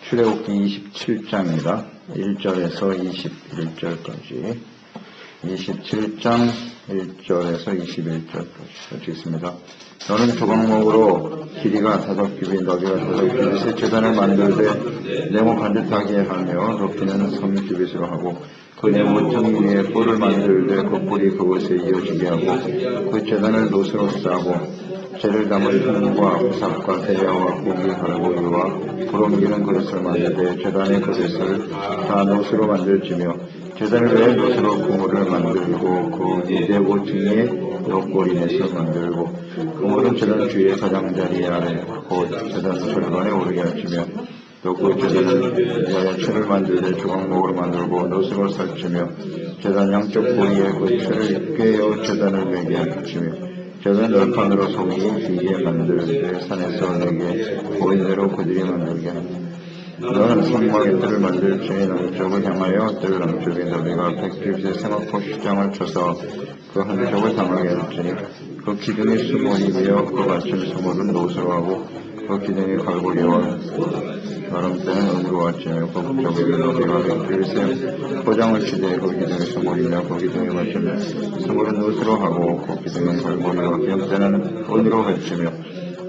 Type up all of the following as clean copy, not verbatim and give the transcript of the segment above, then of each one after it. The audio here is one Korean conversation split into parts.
출애굽기 27장입니다. 1절에서 21절까지 27장 1절에서 21절까지 읽겠습니다. 너는 조각목으로 길이가 5규빗, 너비가 5규빗의 제단을 만들되 네모 반듯하게 하며 높이는 3규빗으로 하고 그 네모 등 위에 뿔을 만들되 그 뿔이 그것에 이어지게 하고 그 제단을 노스로 싸고 재를 담은 통과 부삭과 대야와 고기 갈고리와 불옮기는 그릇을 만들되 제단의 그릇을 다 노스로 만들지며 제단을 위해 노스로 그물을 만들고 그 네모 등에 옆구리 넷을 만들고 그물은 제단 주위에 가장자리 아래 곧 제단 절반에 오르게 할지며 또 그 제단을 위하여 채를 만들되 조각목으로 만들고 노스로 살찌며 제단 양쪽 고리에 그 채를 꿰어 제단을 매게 할지며 제단 널판으로 송이 뒤에 만들되 산에서 내게 보인 대로 그들이 만들게 하니 너는 성막의 뜰을 만들 즈니 남쪽을 향하여 뜰 남쪽에 너비가 100규빗의 세마포 시장을 쳐서 그 한쪽을 향하게 할지니 그 기둥이 수몰이며 그 받침 수몰은 노스로 하고 그 기둥이 갈고리와 나름대는 은으로 받치며 그 북쪽에 너비가 100규빗의 포장을 치되 그 기둥이 수몰이며 그 기둥이 받침 수몰은 노스로 하고 그 기둥이 갈고리와 기둥대는 은으로 받치며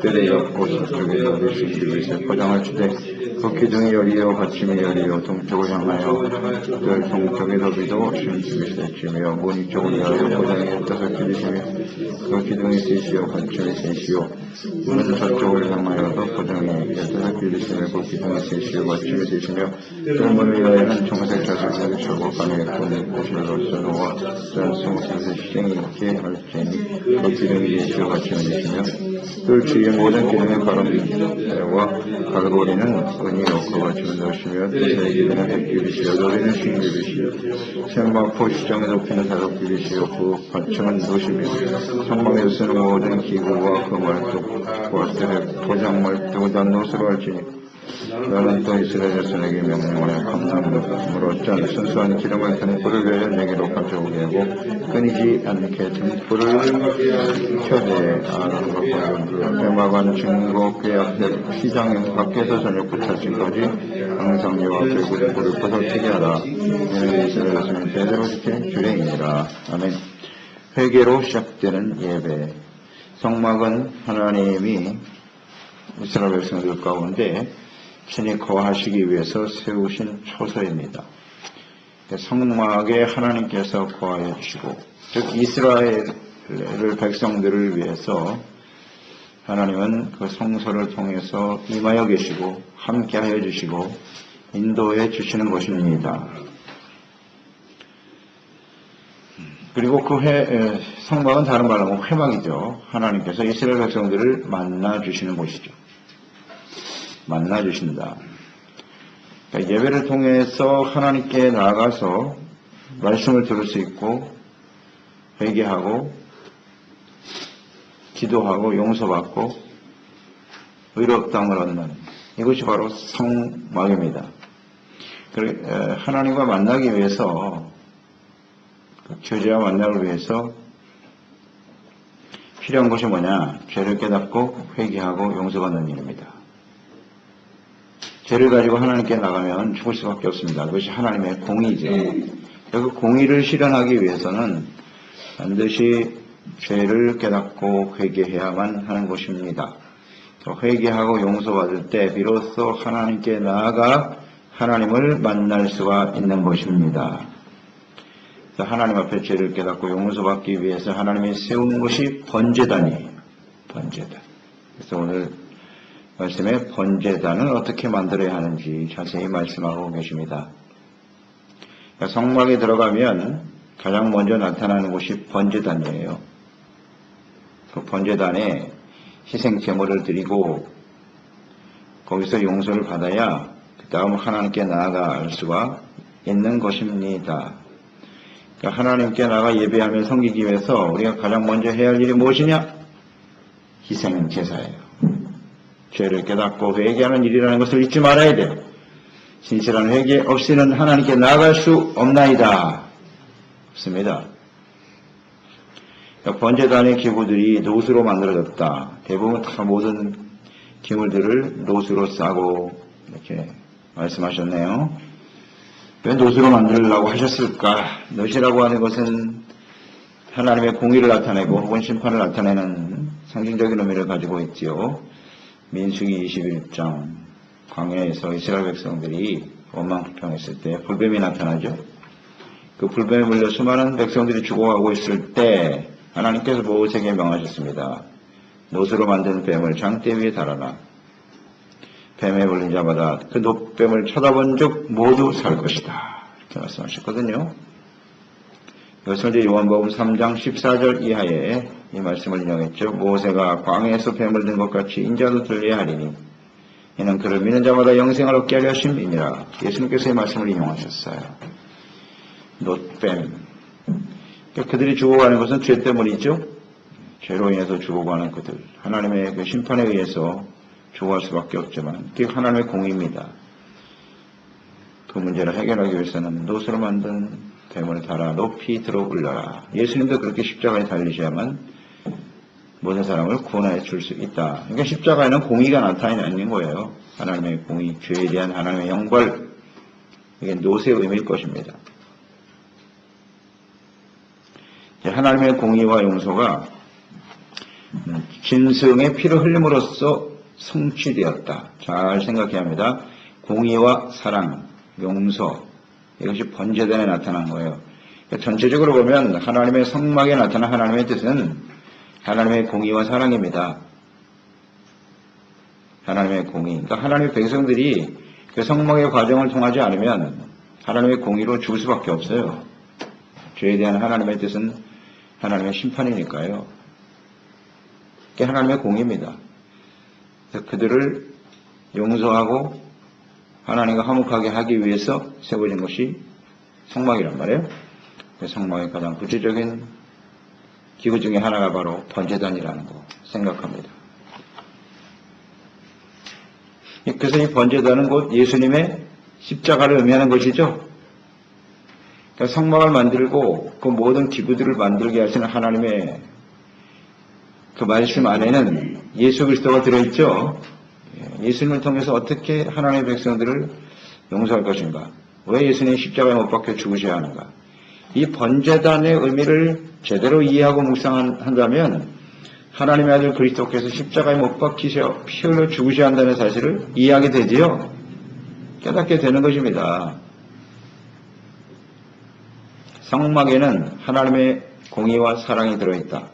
뜰의 옆고 서쪽에 너비 10규빗의 포장을 치되 그 기둥이 열이요 받침이 열이요 동쪽을 향하여 뜰 동쪽의 너비도 10규빗에 치며 문 이쪽을 향하여 포장이 15규빗이며 그 기둥이 셋이요 받침이 셋이요 문은 저쪽을 향하여도 포장이 15규빗이며 그 기둥이 셋이요 받침이 셋이며 뜰문을 위하여는 청색 자석을 쳐고 방에 꾼 구실로 써놓아 뜰 20셋의 시쟁이 있게 할지니 그 기둥이 셋이요 받침이 셋이며 뜰 주위의 모든 기둥의 가로미와 갈고리는 은이 없고 받침을 넣으시며 뜻의 기둥은 100규빗이요 너비는 10규빗이요 생막포 시장의 높이는 5규빗이요 그 받침은 노시며 성막에 쓰는 모든 기구와 그 말뚝과 뜰의 포장 말뚝을 다 노스로 할지니 너는 또 이스라엘 자손에게 명령하여 감나무로 짠 순수한 기름을 등불을 위하여 내게로 가져오게 하고 끊이지 않게 등불을 켜되 아론과 그 대마관 증거 궤 앞에 시장 밖에서 저녁 부차지까지 항상 여호와 앞에 그 불을 부서지게 하라. 이는 이스라엘 자손이 대대로 지킨 규례이니라. 아멘. 회개로 시작되는 예배. 성막은 하나님이 이스라엘 백성들 가운데 친히 거하시기 위해서 세우신 초소입니다. 성막에 하나님께서 거하여 주시고, 즉 이스라엘 백성들을 위해서 하나님은 그 성소를 통해서 임하여 계시고 함께하여 주시고 인도해 주시는 것입니다. 그리고 그 성막은 다른 말로 하면 회막이죠. 하나님께서 이스라엘 백성들을 만나 주시는 곳이죠. 만나 주신다. 그러니까 예배를 통해서 하나님께 나아가서 말씀을 들을 수 있고 회개하고 기도하고 용서받고 의롭다함을 얻는 이것이 바로 성막입니다. 하나님과 만나기 위해서 교제와 만남을 위해서 필요한 것이 뭐냐? 죄를 깨닫고 회개하고 용서받는 일입니다. 죄를 가지고 하나님께 나가면 죽을 수밖에 없습니다. 그것이 하나님의 공의죠. 그 공의를 실현하기 위해서는 반드시 죄를 깨닫고 회개해야만 하는 것입니다. 회개하고 용서받을 때 비로소 하나님께 나아가 하나님을 만날 수가 있는 것입니다. 하나님 앞에 죄를 깨닫고 용서받기 위해서 하나님이 세우는 것이 번제단이에요. 번제단. 그래서 오늘 말씀에 번제단을 어떻게 만들어야 하는지 자세히 말씀하고 계십니다. 성막에 들어가면 가장 먼저 나타나는 것이 번제단이에요. 그 번제단에 희생 제물을 드리고 거기서 용서를 받아야 그 다음 하나님께 나아갈 수가 있는 것입니다. 그러니까 하나님께 나아가 예배하며 섬기기 위해서 우리가 가장 먼저 해야 할 일이 무엇이냐? 희생 제사예요. 죄를 깨닫고 회개하는 일이라는 것을 잊지 말아야 돼요. 진실한 회개 없이는 하나님께 나아갈 수 없나이다. 없습니다. 번제단의 기구들이 노스로 만들어졌다. 대부분 다 모든 기물들을 노스로 싸고 이렇게 말씀하셨네요. 왜 놋으로 만들려고 하셨을까? 놋이라고 하는 것은 하나님의 공의를 나타내고 혹은 심판을 나타내는 상징적인 의미를 가지고 있지요. 민수기 21장 광야에서 이스라엘 백성들이 원망불평했을 때 불뱀이 나타나죠. 그 불뱀에 물려 수많은 백성들이 죽어가고 있을 때 하나님께서 모세에게 명하셨습니다. 놋으로 만든 뱀을 장대 위에 달아라. 뱀에 물린 자마다 그 놋뱀을 쳐다본 적 모두 살 것이다. 이렇게 말씀하셨거든요. 이것을 이제 요한복음 3장 14절 이하에 이 말씀을 인용했죠. 모세가 광야에서 뱀을 든 것 같이 인자도 들려야 하리니 이는 그를 믿는 자마다 영생을 얻게 하려 하심이니라. 예수님께서 이 말씀을 인용하셨어요. 놋뱀. 그러니까 그들이 죽어가는 것은 죄 때문이죠. 죄로 인해서 죽어가는 그들. 하나님의 그 심판에 의해서 죽어갈 수밖에 없지만 그게 하나님의 공의입니다. 그 문제를 해결하기 위해서는 놋으로 만든 뱀을 달아 높이 들어 올려라. 예수님도 그렇게 십자가에 달리셔야만 모든 사람을 구원해 줄 수 있다. 그러니까 십자가에는 공의가 나타나는 거예요. 하나님의 공의, 죄에 대한 하나님의 영벌. 이게 놋의 의미일 것입니다. 하나님의 공의와 용서가 짐승의 피를 흘림으로써 성취되었다. 잘 생각해야 합니다. 공의와 사랑, 용서 이것이 번제단에 나타난 거예요. 전체적으로 보면 하나님의 성막에 나타난 하나님의 뜻은 하나님의 공의와 사랑입니다. 하나님의 공의. 그러니까 하나님의 백성들이 그 성막의 과정을 통하지 않으면 하나님의 공의로 죽을 수밖에 없어요. 죄에 대한 하나님의 뜻은 하나님의 심판이니까요. 그게 하나님의 공의입니다. 그들을 용서하고 하나님과 화목하게 하기 위해서 세워진 것이 성막이란 말이에요. 성막의 가장 구체적인 기구 중에 하나가 바로 번제단이라는 거 생각합니다. 그래서 이 번제단은 곧 예수님의 십자가를 의미하는 것이죠. 그러니까 성막을 만들고 그 모든 기구들을 만들게 하시는 하나님의 그 말씀 안에는 예수 그리스도가 들어있죠. 예수님을 통해서 어떻게 하나님의 백성들을 용서할 것인가? 왜 예수님이 십자가에 못 박혀 죽으셔야 하는가? 이 번제단의 의미를 제대로 이해하고 묵상한다면 하나님의 아들 그리스도께서 십자가에 못 박히셔 피 흘려 죽으셔야 한다는 사실을 이해하게 되지요. 깨닫게 되는 것입니다. 성막에는 하나님의 공의와 사랑이 들어있다.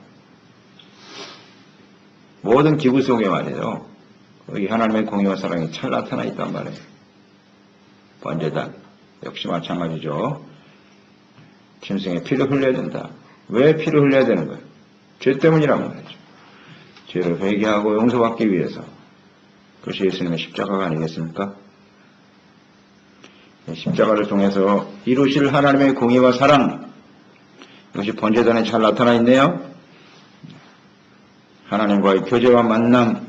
모든 기구 속에 말이죠. 이 하나님의 공의와 사랑이 잘 나타나 있단 말이에요. 번제단 역시 마찬가지죠. 짐승의 피를 흘려야 된다. 왜 피를 흘려야 되는 거예요? 죄 때문이란 말이죠. 죄를 회개하고 용서받기 위해서. 그것이 예수님의 십자가가 아니겠습니까? 십자가를 통해서 이루실 하나님의 공의와 사랑, 이것이 번제단에 잘 나타나 있네요. 하나님과의 교제와 만남,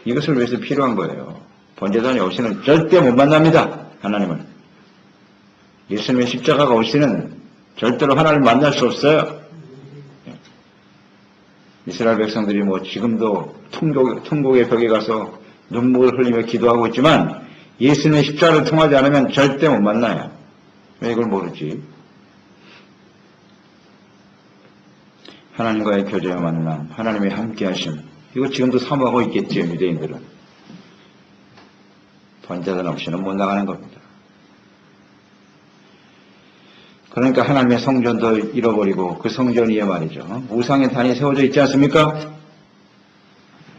이것을 위해서 필요한 거예요. 번제단이 없이는 절대 못 만납니다. 하나님을. 예수님의 십자가가 없이는 절대로 하나님을 만날 수 없어요. 이스라엘 백성들이 뭐 지금도 통곡의 벽에 가서 눈물을 흘리며 기도하고 있지만 예수님의 십자가를 통하지 않으면 절대 못 만나요. 왜 이걸 모르지? 하나님과의 교제와 만남, 하나님의 함께하심, 이거 지금도 사모하고 있겠지요, 유대인들은. 번제단 없이는 못 나가는 겁니다. 그러니까 하나님의 성전도 잃어버리고 그 성전 위에 말이죠. 우상의 단이 세워져 있지 않습니까?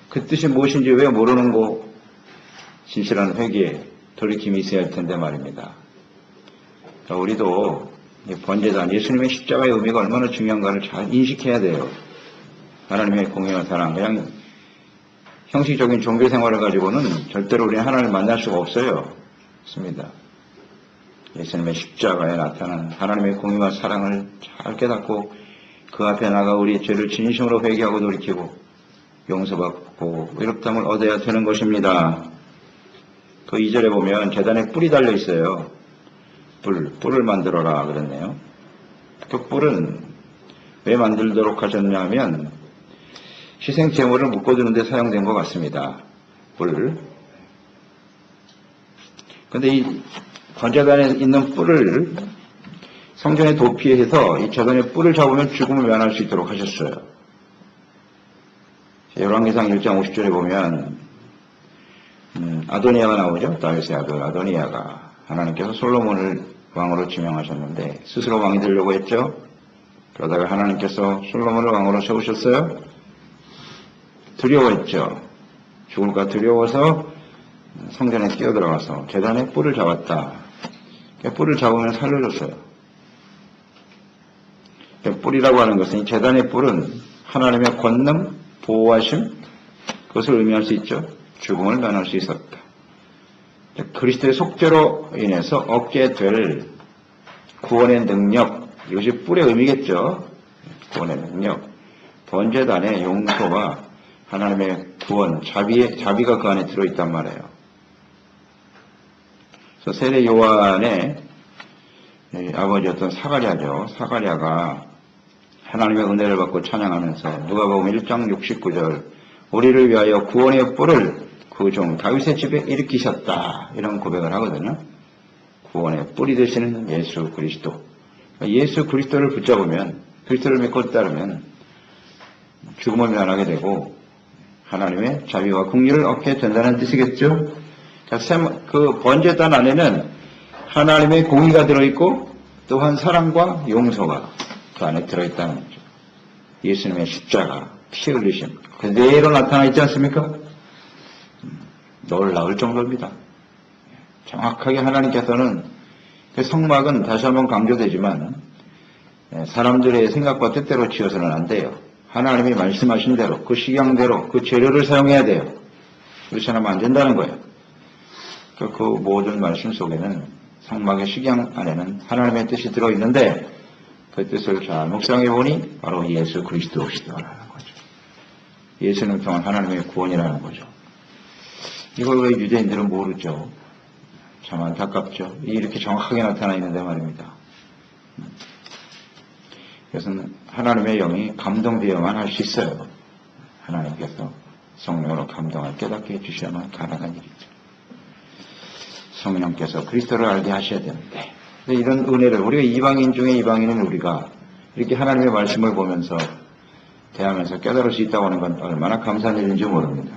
그 뜻이 무엇인지 왜 모르는 거 진실한 회개에 돌이킴이 있어야 할 텐데 말입니다. 그러니까 우리도 번제단, 예수님의 십자가의 의미가 얼마나 중요한가를 잘 인식해야 돼요. 하나님의 공의와 사랑, 그냥 형식적인 종교 생활을 가지고는 절대로 우리는 하나님을 만날 수가 없어요. 그렇습니다. 예수님의 십자가에 나타난 하나님의 공의와 사랑을 잘 깨닫고 그 앞에 나가 우리의 죄를 진심으로 회개하고 돌이키고 용서받고 의롭다함을 얻어야 되는 것입니다. 그 2절에 보면 제단에 뿔이 달려 있어요. 뿔을 만들어라 그랬네요. 그 뿔은 왜 만들도록 하셨냐 하면 희생 제물을 묶어두는 데 사용된 것 같습니다. 뿔. 근데 이 번제단에 있는 뿔을 성전에 도피해서 이 제단의 뿔을 잡으면 죽음을 면할 수 있도록 하셨어요. 열왕기상 1장 50절에 보면 아도니아가 나오죠. 다윗의 아들 아도니아가 하나님께서 솔로몬을 왕으로 지명하셨는데 스스로 왕이 되려고 했죠. 그러다가 하나님께서 솔로몬을 왕으로 세우셨어요. 두려워했죠. 죽을까 두려워서 성전에 뛰어들어가서 제단에 뿔을 잡았다. 뿔을 잡으면 살려줬어요. 뿔이라고 하는 것은 이 제단의 뿔은 하나님의 권능, 보호하심, 그것을 의미할 수 있죠. 죽음을 면할 수 있었다. 그리스도의 속죄로 인해서 얻게 될 구원의 능력, 이것이 뿔의 의미겠죠. 구원의 능력, 번제단의 용서와 하나님의 구원, 자비가 그 안에 들어있단 말이에요. 그래서 세례 요한의 아버지였던 사가랴죠. 사가랴가 하나님의 은혜를 받고 찬양하면서 누가복음 1장 69절 우리를 위하여 구원의 뿔을 그 종 다윗의 집에 일으키셨다. 이런 고백을 하거든요. 구원의 뿔이 되시는 예수 그리스도. 예수 그리스도를 붙잡으면, 그리스도를 믿고 따르면 죽음을 면하게 되고 하나님의 자비와 긍휼을 얻게 된다는 뜻이겠죠. 그 번제단 안에는 하나님의 공의가 들어있고 또한 사랑과 용서가 그 안에 들어있다는 거죠. 예수님의 십자가, 피 흘리심 그대로 나타나 있지 않습니까? 놀라울 정도입니다. 정확하게 하나님께서는 그 성막은 다시 한번 강조되지만 사람들의 생각과 뜻대로 지어서는 안 돼요. 하나님이 말씀하신 대로 그 식양대로 그 재료를 사용해야 돼요. 그렇지 않으면 안 된다는 거예요. 그 모든 말씀 속에는 성막의 식양 안에는 하나님의 뜻이 들어있는데 그 뜻을 잘 묵상해 보니 바로 예수 그리스도시다라는 거죠. 예수는 통한 하나님의 구원이라는 거죠. 이걸 왜 유대인들은 모르죠? 참 안타깝죠. 이렇게 정확하게 나타나 있는데 말입니다. 그래서 하나님의 영이 감동되어야만 할 수 있어요. 하나님께서 성령으로 감동을 깨닫게 해주셔야만 가능한 일이죠. 성령께서 그리스도를 알게 하셔야 되는데 이런 은혜를 우리가 이방인 중에 이방인은 우리가 이렇게 하나님의 말씀을 보면서 대하면서 깨달을 수 있다고 하는 건 얼마나 감사한 일인지 모릅니다.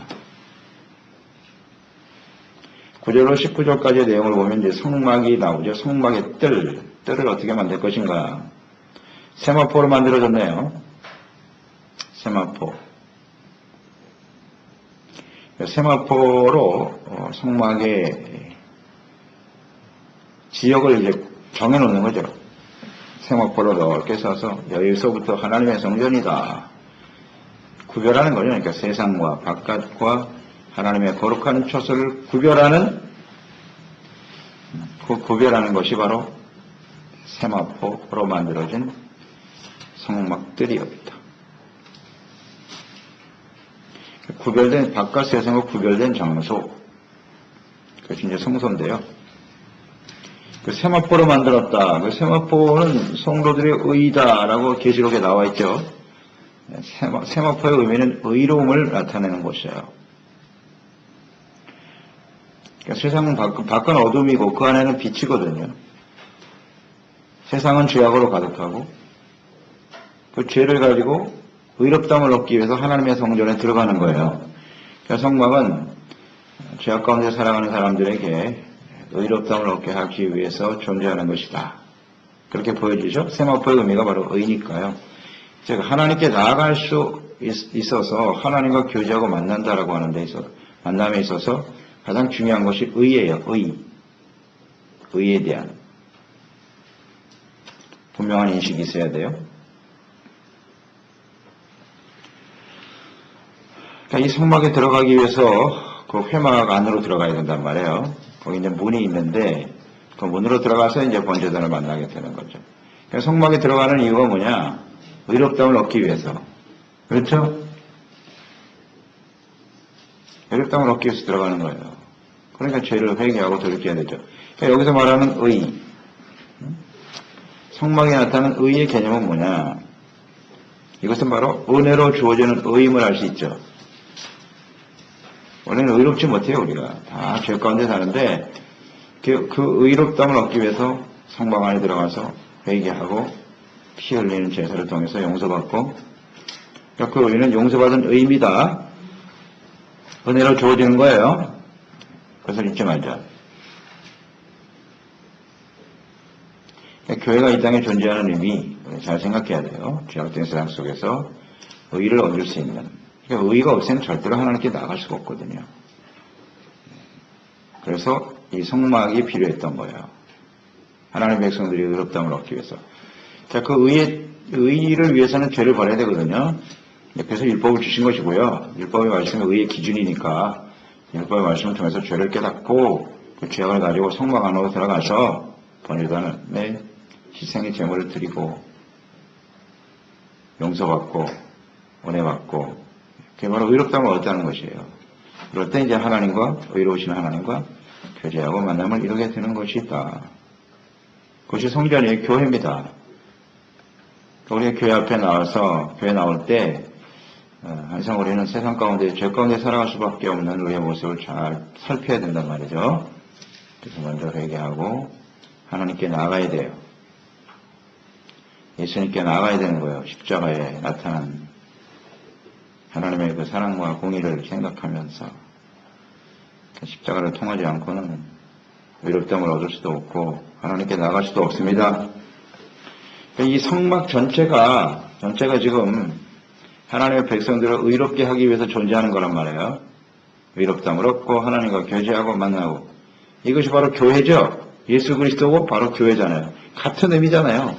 9절로 19절까지의 내용을 보면 이제 성막이 나오죠. 성막의 뜰을 어떻게 만들 것인가. 세마포로 만들어졌네요. 세마포. 세마포로 성막의 지역을 이제 정해놓는 거죠. 세마포로 넓게 써서 여기서부터 하나님의 성전이다. 구별하는 거죠. 그러니까 세상과 바깥과 하나님의 거룩한 처소를 구별하는 것이 바로 세마포로 만들어진 성막들이었다. 구별된 바깥 세상과 구별된 장소, 그것이 이제 성소인데요. 그 세마포로 만들었다. 그 세마포는 성도들의 의다라고 계시록에 나와 있죠. 세마포의 의미는 의로움을 나타내는 곳이에요. 그러니까 세상은 밖은 어둠이고 그 안에는 빛이거든요. 세상은 죄악으로 가득하고 그 죄를 가지고 의롭다함을 얻기 위해서 하나님의 성전에 들어가는 거예요. 그러니까 성막은 죄악 가운데 살아가는 사람들에게 의롭다함을 얻게 하기 위해서 존재하는 것이다. 그렇게 보여지죠. 세마포의 의미가 바로 의니까요. 즉 하나님께 나아갈 수 있어서 하나님과 교제하고 만난다라고 하는 데 있어서 만남에 있어서 가장 중요한 것이 의예요. 의에 대한 분명한 인식이 있어야 돼요. 그러니까 이 성막에 들어가기 위해서 그 회막 안으로 들어가야 된단 말이에요. 거기 이제 문이 있는데 그 문으로 들어가서 이제 번제단을 만나게 되는 거죠. 그러니까 성막에 들어가는 이유가 뭐냐? 의롭다움을 얻기 위해서. 그렇죠? 의롭다움을 얻기 위해서 들어가는 거예요. 그러니까 죄를 회개하고 돌이켜야 되죠. 그러니까 여기서 말하는 의, 성막에 나타나는 의의 개념은 뭐냐? 이것은 바로 은혜로 주어지는 의임을 알 수 있죠. 원래는 의롭지 못해요. 우리가 다 죄 가운데 사는데 그 의롭다움을 얻기 위해서 성막 안에 들어가서 회개하고 피 흘리는 제사를 통해서 용서받고, 그러니까 그 의는 용서받은 의미다. 은혜로 주어지는 거예요. 그것을 잊지 말자. 그러니까 교회가 이 땅에 존재하는 의미 잘 생각해야 돼요. 죄악된 세상 속에서 의를 얻을 수 있는. 그러니까 의가 없으면 절대로 하나님께 나갈 수가 없거든요. 그래서 이 성막이 필요했던 거예요. 하나님의 백성들이 의롭다움을 얻기 위해서. 자, 그 의를 위해서는 죄를 버려야 되거든요. 그래서 율법을 주신 것이고요. 율법의 말씀이 의의 기준이니까 율법의 말씀을 통해서 죄를 깨닫고 그 죄악을 가지고 성막 안으로 들어가서 번제단에 희생의 제물을 드리고 용서받고 은혜받고 그게 바로 의롭다움을 얻었다는 것이에요. 그럴 때 이제 하나님과 의로우신 하나님과 교제하고 만남을 이루게 되는 것이 있다. 그것이 성전이에요. 교회입니다. 우리가 교회 앞에 나와서 교회 나올 때 항상 우리는 세상 가운데 죄 가운데 살아갈 수밖에 없는 우리의 모습을 잘 살펴야 된단 말이죠. 그래서 먼저 회개하고 하나님께 나아가야 돼요. 예수님께 나아가야 되는 거예요. 십자가에 나타난 하나님의 그 사랑과 공의를 생각하면서 십자가를 통하지 않고는 의롭다움을 얻을 수도 없고 하나님께 나아갈 수도 없습니다. 이 성막 전체가 지금 하나님의 백성들을 의롭게 하기 위해서 존재하는 거란 말이에요. 의롭다움을 얻고 하나님과 교제하고 만나고 이것이 바로 교회죠. 예수 그리스도고 바로 교회잖아요. 같은 의미잖아요.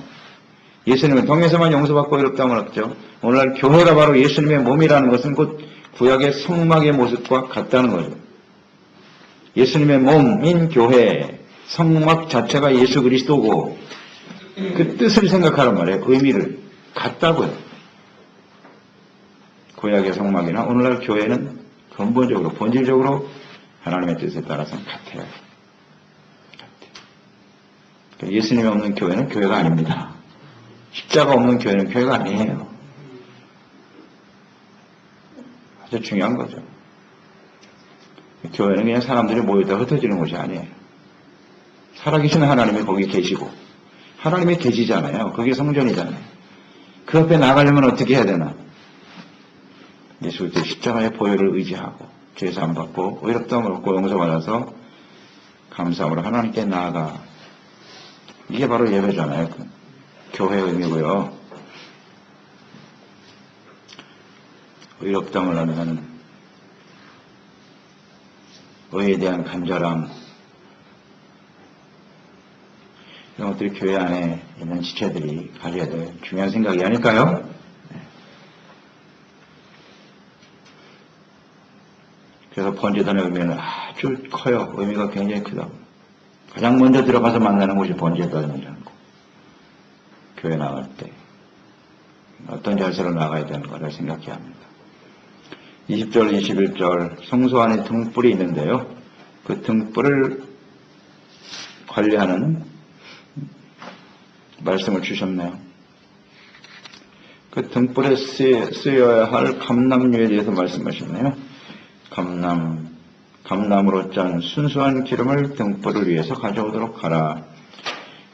예수님은 동에서만 용서받고 의롭다움을 얻죠. 오늘날 교회가 바로 예수님의 몸이라는 것은 곧 구약의 성막의 모습과 같다는 거죠. 예수님의 몸인 교회, 성막 자체가 예수 그리스도고 그 뜻을 생각하란 말이에요. 의미를 같다고요. 구약의 성막이나 오늘날 교회는 근본적으로 본질적으로 하나님의 뜻에 따라서는 같아요. 예수님이 없는 교회는 교회가 아닙니다. 십자가 없는 교회는 교회가 아니에요. 아주 중요한 거죠. 교회는 그냥 사람들이 모여다 흩어지는 곳이 아니에요. 살아계신 하나님이 거기 계시고 하나님이 계시잖아요. 그게 성전이잖아요. 그 앞에 나가려면 어떻게 해야 되나? 예수 그리스도의 십자가의 보혈을 의지하고 죄사함 받고 의롭다움을 얻고 용서받아서 감사함으로 하나님께 나아가. 이게 바로 예배잖아요. 교회의 의미고요. 의롭다움을 얻는 의에 대한 간절함, 이런 것들이 교회 안에 있는 지체들이 가져야 될 중요한 생각이 아닐까요? 그래서 번제단의 의미는 아주 커요. 의미가 굉장히 크다. 가장 먼저 들어가서 만나는 곳이 번제단이라는 거. 교회 나갈 때 어떤 자세로 나가야 되는 거를 생각해야 합니다. 20절, 21절 성소 안에 등불이 있는데요. 그 등불을 관리하는 말씀을 주셨네요. 그 등불에 쓰여야 할 감람유에 대해서 말씀하셨네요. 감람으로 짠 순수한 기름을 등불을 위해서 가져오도록 하라.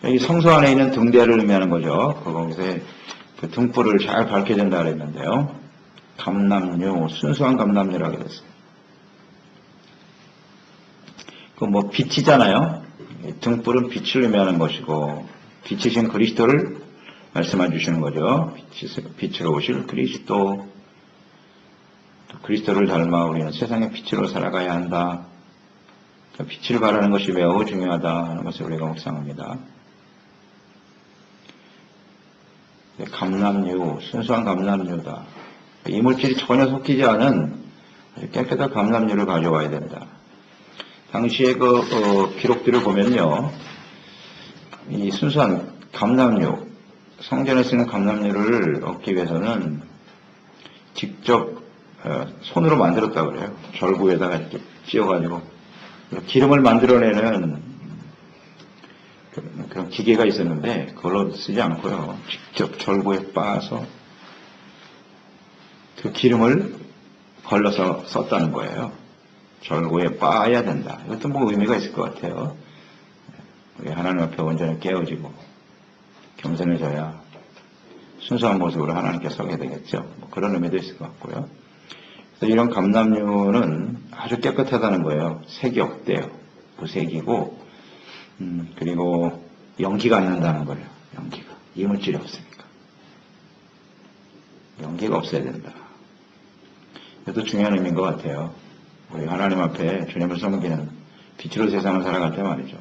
이 성소 안에 있는 등대를 의미하는 거죠. 거기서 그 등불을 잘 밝혀야 된다 그랬는데요. 감람유, 순수한 감람유라고 그랬어요. 그 뭐 빛이잖아요. 등불은 빛을 의미하는 것이고 빛이신 그리스도를 말씀해 주시는 거죠. 빛으로 오실 그리스도. 또 그리스도를 닮아 우리는 세상의 빛으로 살아가야 한다. 빛을 바라는 것이 매우 중요하다 하는 것을 우리가 묵상합니다. 감람유, 순수한 감람유다. 이물질이 전혀 섞이지 않은 깨끗한 감람유를 가져와야 된다. 당시의 기록들을 보면요. 이 순수한 감람유, 성전에 쓰는 감람유를 얻기 위해서는 직접 손으로 만들었다고 그래요. 절구에다가 이렇게 찧어가지고 기름을 만들어내는 그런 기계가 있었는데 그걸로 쓰지 않고요. 직접 절구에 빻아서 그 기름을 걸러서 썼다는 거예요. 절구에 빻아야 된다. 이것도 뭐 의미가 있을 것 같아요. 우리 하나님 앞에 온전히 깨어지고 겸손해져야 순수한 모습으로 하나님께 서게 되겠죠. 뭐 그런 의미도 있을 것 같고요. 그래서 이런 감람류는 아주 깨끗하다는 거예요. 색이 없대요. 무색이고, 그리고 연기가 안 난다는 거예요. 연기가. 이물질이 없으니까. 연기가 없어야 된다. 이것도 중요한 의미인 것 같아요. 우리 하나님 앞에 주님을 섬기는 빛으로 세상을 살아갈 때 말이죠.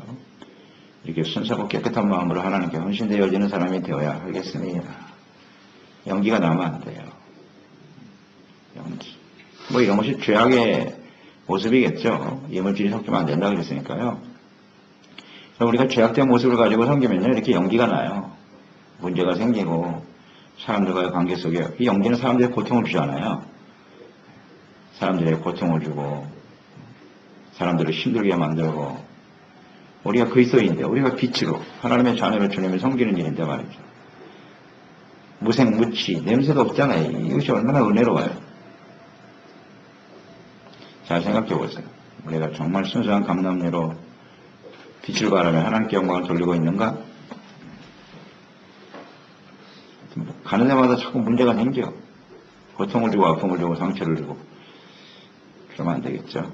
이렇게 순수하고 깨끗한 마음으로 하나님께 헌신되어지는 사람이 되어야 하겠습니다. 연기가 나면 안 돼요. 연기. 뭐 이런 것이 죄악의 모습이겠죠. 이물질이 섞이면 안 된다고 그랬으니까요. 우리가 죄악된 모습을 가지고 섬기면요, 이렇게 연기가 나요. 문제가 생기고 사람들과의 관계 속에 이 연기는 사람들의 고통을 주잖아요. 사람들의 고통을 주고 사람들을 힘들게 만들고 우리가 그리스도인데 우리가 빛으로 하나님의 자녀로 주님을 섬기는 일인데 말이죠. 무색 무취 냄새도 없잖아요. 이것이 얼마나 은혜로워요. 잘 생각해 보세요. 우리가 정말 순수한 감람류로 빛을 발하며 하나님께 영광을 돌리고 있는가? 가는 데마다 자꾸 문제가 생겨. 고통을 주고 아픔을 주고 상처를 주고 그러면 안 되겠죠.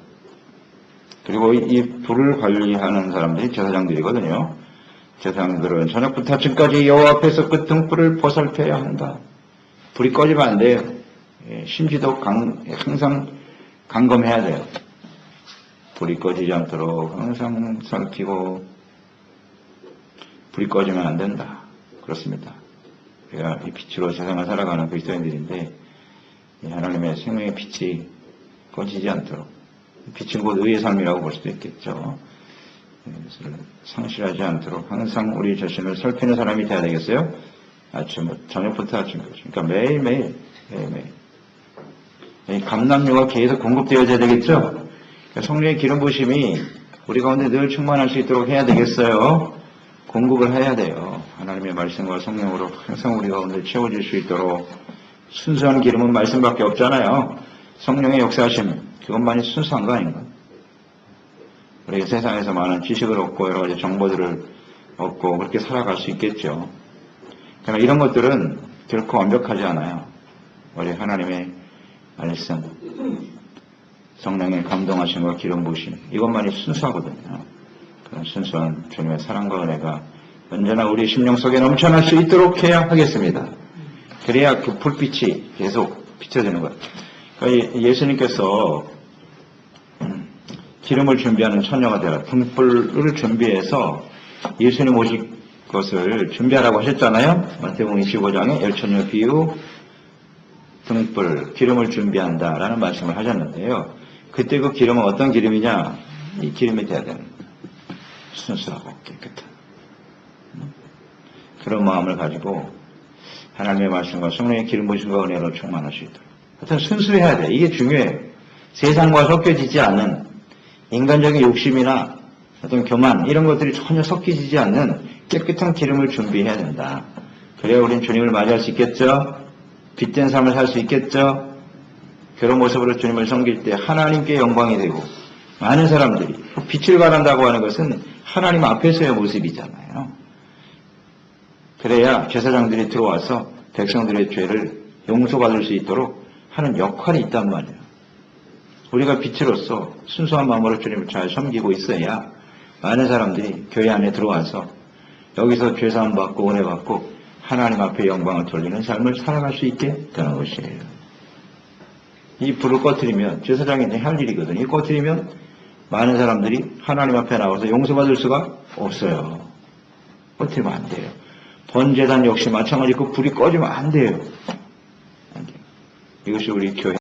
그리고 이 불을 관리하는 사람들이 제사장들이거든요. 제사장들은 저녁부터 아침까지 여호와 앞에서 그 등불을 보살펴야 한다. 불이 꺼지면 안 돼요. 심지도 항상 강검해야 돼요. 불이 꺼지지 않도록 항상 살피고 불이 꺼지면 안 된다. 그렇습니다. 우리가 이 빛으로 세상을 살아가는 그리스도인들인데 하나님의 생명의 빛이 꺼지지 않도록 빛은 곧 의의 삶이라고 볼 수도 있겠죠. 그것을 상실하지 않도록 항상 우리 자신을 살피는 사람이 돼야 되겠어요. 저녁부터 아침까지. 그러니까 매일매일. 감람류가 계속 공급되어져야 되겠죠. 그러니까 성령의 기름 부심이 우리 가운데 늘 충만할 수 있도록 해야 되겠어요. 공급을 해야 돼요. 하나님의 말씀과 성령으로 항상 우리 가운데 채워질 수 있도록. 순수한 기름은 말씀밖에 없잖아요. 성령의 역사하심, 그것만이 순수한 거 아닌가? 우리가 세상에서 많은 지식을 얻고 여러 가지 정보들을 얻고 그렇게 살아갈 수 있겠죠. 그러나 이런 것들은 결코 완벽하지 않아요. 우리 하나님의 말씀, 성령의 감동하심과 기름 부으심, 이것만이 순수하거든요. 그런 순수한 주님의 사랑과 은혜가 언제나 우리 심령 속에 넘쳐날 수 있도록 해야 하겠습니다. 그래야 그 불빛이 계속 비춰지는 거예요. 그러니까 예수님께서 기름을 준비하는 처녀가 되라. 등불을 준비해서 예수님 오실 것을 준비하라고 하셨잖아요. 마태복음 25장에 열처녀 비유 등불, 기름을 준비한다라는 말씀을 하셨는데요. 그때 그 기름은 어떤 기름이냐? 이 기름이 돼야 되는 거예요. 순수하고 깨끗한 그런 마음을 가지고 하나님의 말씀과 성령의 기름 부으심과 은혜로 충만할 수 있도록. 하여튼 순수해야 돼. 이게 중요해요. 세상과 섞여지지 않는 인간적인 욕심이나 어떤 교만 이런 것들이 전혀 섞이지 않는 깨끗한 기름을 준비해야 된다. 그래야 우리는 주님을 맞이할 수 있겠죠. 빛된 삶을 살 수 있겠죠. 그런 모습으로 주님을 섬길 때 하나님께 영광이 되고 많은 사람들이 빛을 발한다고 하는 것은 하나님 앞에서의 모습이잖아요. 그래야 제사장들이 들어와서 백성들의 죄를 용서받을 수 있도록 하는 역할이 있단 말이에요. 우리가 빛으로서 순수한 마음으로 주님을 잘 섬기고 있어야 많은 사람들이 교회 안에 들어와서 여기서 죄사함 받고 은혜 받고 하나님 앞에 영광을 돌리는 삶을 살아갈 수 있게 되는 것이에요. 이 불을 꺼뜨리면 제사장이 할 일이거든요. 이 꺼뜨리면 많은 사람들이 하나님 앞에 나와서 용서받을 수가 없어요. 꺼뜨리면 안 돼요. 번제단 역시 마찬가지 그 불이 꺼지면 안 돼요. 안 돼요. 이것이 우리 교회